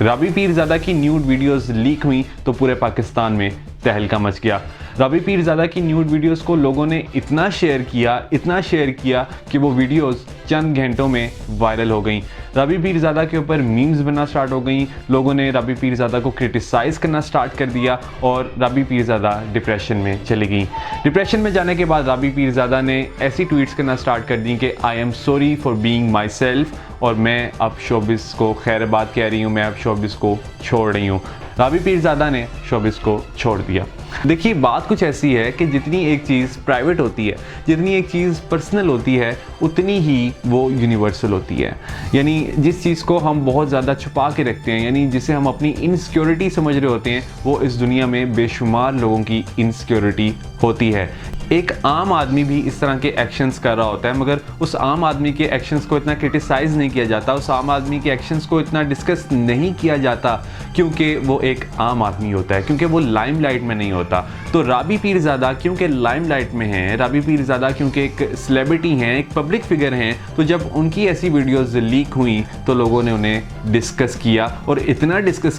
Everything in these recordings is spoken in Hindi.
राबी पीरज़ादा की न्यूड वीडियोस लीक हुई तो पूरे पाकिस्तान में तहलका मच गया। राबी पीरज़ादा की न्यूड वीडियोस को लोगों ने इतना शेयर किया कि वो वीडियोस चंद घंटों में वायरल हो गई। राबी पीरज़ादा के ऊपर मीम्स बनना स्टार्ट हो गई, लोगों ने राबी पीरज़ादा को क्रिटिसाइज़ करना स्टार्ट कर दिया और राबी पीरज़ादा डिप्रेशन में चली गई। डिप्रेशन में जाने के बाद राबी पीरज़ादा ने ऐसी ट्वीट्स करना स्टार्ट कर दी कि I am sorry for being my self, और मैं अब शोबिस को खैरबाद कह रही हूँ, मैं अब शोबिस को छोड़ रही हूँ। राबी पीरज़ादा ने शोबिस को छोड़ दिया। देखिए, बात कुछ ऐसी है कि जितनी एक चीज़ प्राइवेट होती है, जितनी एक चीज़ पर्सनल होती है, उतनी ही वो यूनिवर्सल होती है। यानी जिस चीज़ को हम बहुत ज़्यादा छुपा के रखते हैं, यानी जिसे हम अपनी इनसिक्योरिटी समझ रहे होते हैं, वो इस दुनिया में बेशुमार लोगों की इनसिक्योरिटी होती है। एक आम आदमी भी इस तरह के एक्शंस कर रहा होता है, मगर उस आम आदमी के एक्शंस को इतना क्रिटिसाइज़ नहीं किया जाता, उस आम आदमी के एक्शंस को इतना डिस्कस नहीं किया जाता, क्योंकि वो एक आम आदमी होता है, क्योंकि वो लाइमलाइट में नहीं होता। तो राबी पीरज़ादा क्योंकि लाइमलाइट में हैं, राबी पीरज़ादा क्योंकि एक सेलिब्रिटी हैं, एक पब्लिक फिगर हैं, तो जब उनकी ऐसी वीडियोस लीक हुई तो लोगों ने उन्हें डिस्कस किया, और इतना डिस्कस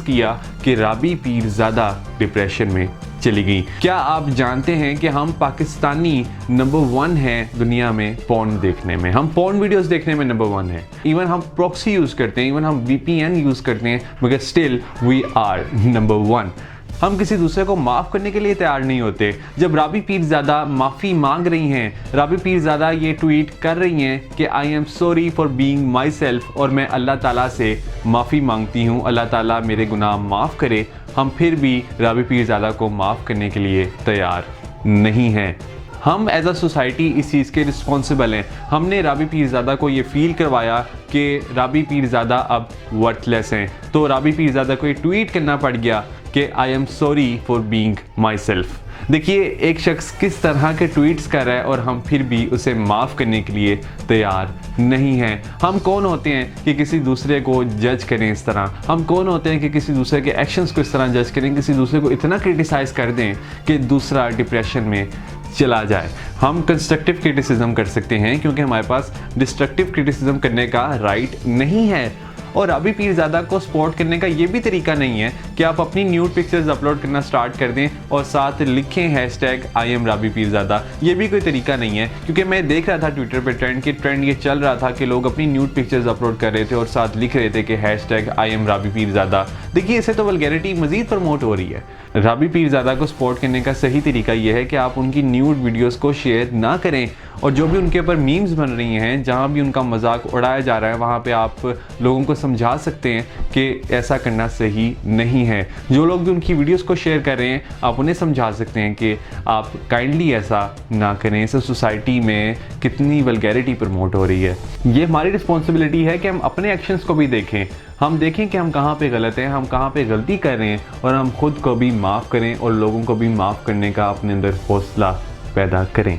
किया कि राबी पीरज़ादा डिप्रेशन में चली गई। क्या आप जानते हैं कि हम पाकिस्तानी नंबर 1 हैं दुनिया में पॉर्न देखने में, हम पॉर्न वीडियोस देखने में नंबर 1 हैं। इवन हम प्रॉक्सी यूज़ करते हैं, इवन हम VPN यूज़ करते हैं, मगर स्टिल वी आर नंबर 1। हम किसी दूसरे को माफ़ करने के लिए तैयार नहीं होते। जब राबी पीरज़ादा माफ़ी मांग रही हैं, राबी पीरज़ादा ये ट्वीट कर रही हैं कि I am sorry for being my self, और मैं अल्लाह ताला से माफ़ी मांगती हूँ, अल्लाह ताला मेरे गुनाह माफ़ करे, हम फिर भी राबी पीरज़ादा को माफ़ करने के लिए तैयार नहीं हैं। हम एज अ सोसाइटी इस चीज़ के रिस्पॉन्सिबल हैं। हमने राबी पीरज़ादा को ये फील करवाया कि राबी पीरज़ादा अब वर्थलेस हैं, तो राबी पीरज़ादा को ये ट्वीट करना पड़ गया कि I am sorry for being my self. देखिए, एक शख्स किस तरह के ट्वीट्स कर रहा है और हम फिर भी उसे माफ़ करने के लिए तैयार नहीं हैं। हम कौन होते हैं कि किसी दूसरे को जज करें इस तरह? हम कौन होते हैं कि किसी दूसरे के एक्शंस को इस तरह जज करें, किसी दूसरे को इतना क्रिटिसाइज़ कर दें कि दूसरा डिप्रेशन में चला जाए? हम कंस्ट्रक्टिव क्रिटिसिज्म कर सकते हैं, क्योंकि हमारे पास डिस्ट्रक्टिव क्रिटिसिज्म करने का राइट नहीं है। और राबी पीरज़ादा को सपोर्ट करने का ये भी तरीका नहीं है कि आप अपनी न्यूड पिक्चर्स अपलोड करना स्टार्ट कर दें और साथ लिखें #IamRabiPeerzada। ये भी कोई तरीका नहीं है, क्योंकि मैं देख रहा था ट्विटर पे ट्रेंड ये चल रहा था कि लोग अपनी न्यूड पिक्चर्स अपलोड कर रहे थे और साथ लिख रहे थे कि #IamRabiPeerzada। देखिए, इससे तो वल्गैरिटी मज़ीद प्रमोट हो रही है। राबी पीरज़ादा को सपोर्ट करने का सही तरीका ये है कि आप उनकी न्यूड वीडियोस को शेयर ना करें, और जो भी उनके ऊपर मीम्स बन रही हैं, जहाँ भी उनका मजाक उड़ाया जा रहा है, वहाँ पे आप लोगों को समझा सकते हैं कि ऐसा करना सही नहीं है। जो लोग भी उनकी वीडियोस को शेयर कर रहे हैं, आप उन्हें समझा सकते हैं कि आप काइंडली ऐसा ना करें। इस सोसाइटी में कितनी वल्गैरिटी प्रमोट हो रही है। ये हमारी रिस्पॉन्सिबिलिटी है कि हम अपने एक्शंस को भी देखें, हम देखें कि हम कहाँ पे गलत हैं, हम कहाँ पे गलती कर रहे हैं, और हम खुद को भी माफ़ करें और लोगों को भी माफ़ करने का अपने अंदर हौसला पैदा करें।